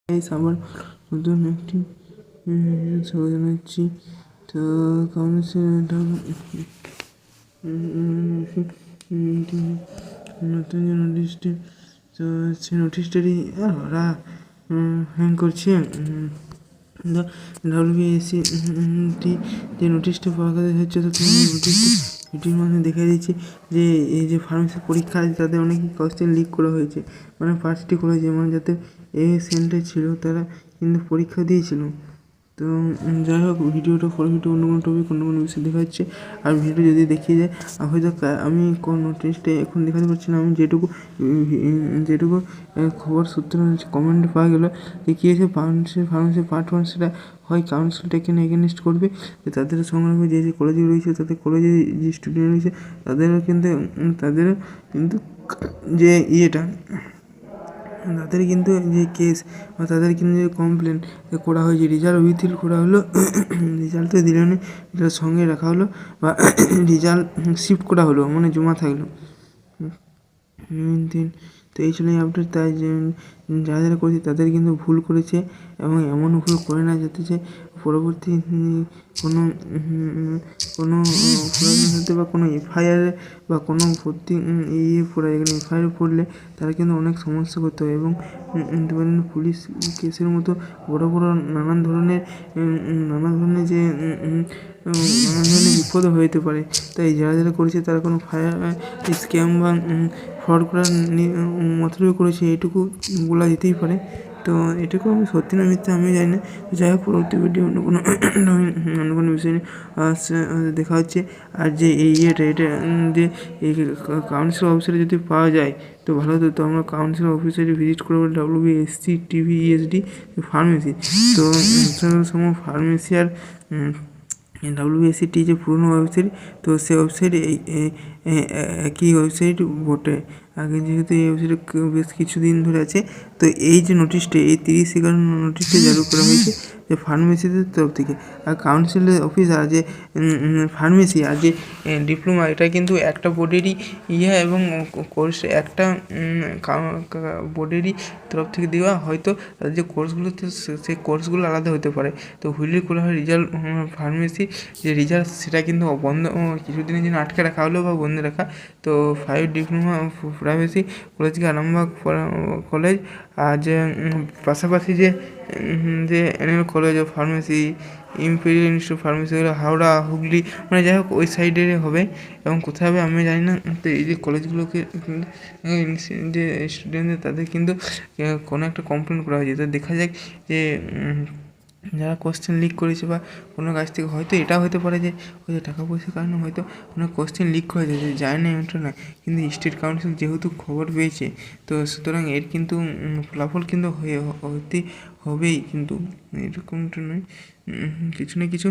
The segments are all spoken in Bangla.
আবার নতুন একটি স্বাগত জানাচ্ছি। তো নতুন যে নোটিশটি, তো সেই নোটিশটারই ওরা হ্যাং করছে। WBSC যে নোটিশটা প্রকাশ হচ্ছে, তো নোটিশটি ভিডিওর মাধ্যমে দেখা দিচ্ছে যে এই যে ফার্মেসি পরীক্ষা আছে তাদের অনেকই কোয়েশ্চেন লিক করা হয়েছে, মানে পার্সটি করেছে, মানে যাতে সেন্টার ছিল তারা কিন্তু পরীক্ষা দিয়েছিল। তো যাই হোক, ভিডিওটা পরে ভিডিও অন্য কোনো টপিক অন্য কোনো বিষয় দেখা যাচ্ছে। আর ভিডিও যদি দেখিয়ে যায়, হয়তো আমি কোন নোটিশটা এখন দেখাতে পারছি না, আমি যেটুকু খবর সূত্রে কমেন্টে পাওয়া গেলো যে কী হয়েছে, ফার্মেসি পার্ট 1 সেটা হয় কাউন্সিলটাকে এগেনস্ট করবে, তাদের সংগ্রামে যে কলেজে রয়েছে, তাদের কলেজে যে স্টুডেন্ট রয়েছে তাদেরও কিন্তু যে তাদের কিন্তু যে কেস বা তাদের কিন্তু যে কমপ্লেন করা হয়েছে, রেজাল্ট উইথিল করা হলো, রেজাল্ট তো দিল না, রেজাল্ট সঙ্গে রাখা হলো বা রেজাল্ট শিফট করা হলো, মানে জমা থাকলো। তো এই জন্যই আপডেট, তাই যারা যারা করেছে তাদের কিন্তু ভুল করেছে এবং এমন ভুল করে না যাতে যে পরবর্তী কোনো হতে বা কোনো FIR বা কোনো ভর্তি পড়ে, এখানে FIR পড়লে তারা কিন্তু অনেক সমস্যা করতে হয় এবং পুলিশ কেসের মতো বড় বড় নানান ধরনের যে নানান ধরনের বিপদও হতে পারে। তাই যারা যারা করেছে তারা কোনো স্ক্যাম বা ফ্রড করার মতলবে করেছে, এটুকু বলা যেতেই পারে। তো এটুকু আমি সত্যি না মিথ্যা আমি জানি না। যাই হোক, পরবর্তী ভিডিও অন্য কোনো বিষয় নিয়ে দেখা হচ্ছে। আর যে এটা যে এই কাউন্সিল অফিসারে যদি পাওয়া যায় তো ভালো হতো। তো আমরা কাউন্সিল অফিসারে ভিজিট করবো WBSC TVESD ফার্মেসি। তো ফার্মেসি আর WBSC যে পুরনো ওয়েবসাইট, তো সেই ওয়েবসাইট একই ওয়েবসাইট বটে। আগে যেহেতু এই ওয়েবসাইটে বেশ কিছুদিন ধরে আছে, তো এই যে নোটিশটা, এই 30/11 নোটিশটা জারি করা হয়েছে যে ফার্মেসিদের তরফ থেকে। আর কাউন্সিলের অফিস আর যে ফার্মেসি আর যে ডিপ্লোমা, এটা কিন্তু একটা বোর্ডেরই এবং কোর্স একটা বোর্ডেরই তরফ থেকে দেওয়া। হয়তো তাদের যে কোর্সগুলোতে সেই কোর্সগুলো আলাদা হতে পারে। তো হুইল করা হয় রেজাল্ট, ফার্মেসি যে রেজাল্ট সেটা কিন্তু বন্ধ কিছুদিনের জন্য আটকে রাখা হলো বা বন্ধ রাখা। তো 5 ডিপ্লোমা ফার্মেসি কলেজকে আরামবাগ কলেজ, আর যে পাশাপাশি যে NL college of pharmacy, imperial institute pharmacy হলো হাওড়া, হুগলি, মানে যাই হোক ওই সাইডের হবে এবং কোথায় হবে আমি জানি না। তো এই যে কলেজগুলোকে যে স্টুডেন্টদের তাদের কিন্তু কোনো একটা কমপ্লেন করা হয়েছে। তো দেখা যাক যে যারা কোশ্চেন লিক করেছে বা কোনো কাছ থেকে, হয়তো এটাও হতে পারে যে টাকা পয়সার কারণে হয়তো কোনো কোশ্চেন লিক করে দিয়েছে, যায় না এমনটা না। কিন্তু স্টেট কাউন্সিল যেহেতু খবর পেয়েছে, তো সুতরাং এর কিন্তু ফলাফল কিন্তু হতে হবেই, কিন্তু এরকমটা নয়, কিছু না কিছু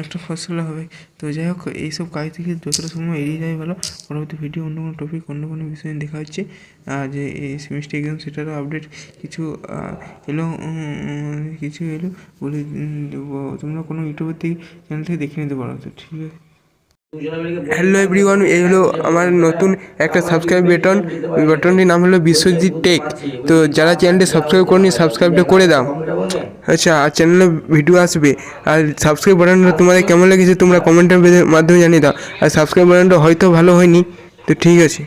একটা ফসল হবে। তো যাই হোক, এইসব কাজ থেকে যতটা সময় এড়িয়ে যায় ভালো। পরবর্তী ভিডিও অন্য কোনো টপিক অন্য কোনো বিষয় দেখা হচ্ছে। যে এই সেমিস্টার এক্সাম সেটারও আপডেট কিছু এলো বলে তোমরা কোনো ইউটিউবের থেকে চ্যানেল থেকে দেখে নিতে পারো। তো ঠিক আছে। হ্যালো এভরিওয়ান, এই হলো আমার নতুন একটা সাবস্ক্রাইব বাটনটির নাম হলো বিশ্বজিৎ টেক। তো যারা চ্যানেলটি সাবস্ক্রাইব করনি, সাবস্ক্রাইবটা করে দাও। আচ্ছা, আর চ্যানেলে ভিডিও আসবে। আর সাবস্ক্রাইব বাটনটা তোমাদের কেমন লেগেছে তোমরা কমেন্টের মাধ্যমে জানিয়ে দাও। আর সাবস্ক্রাইব বাটনটা হয়তো ভালো হয়নি, তো ঠিক আছে।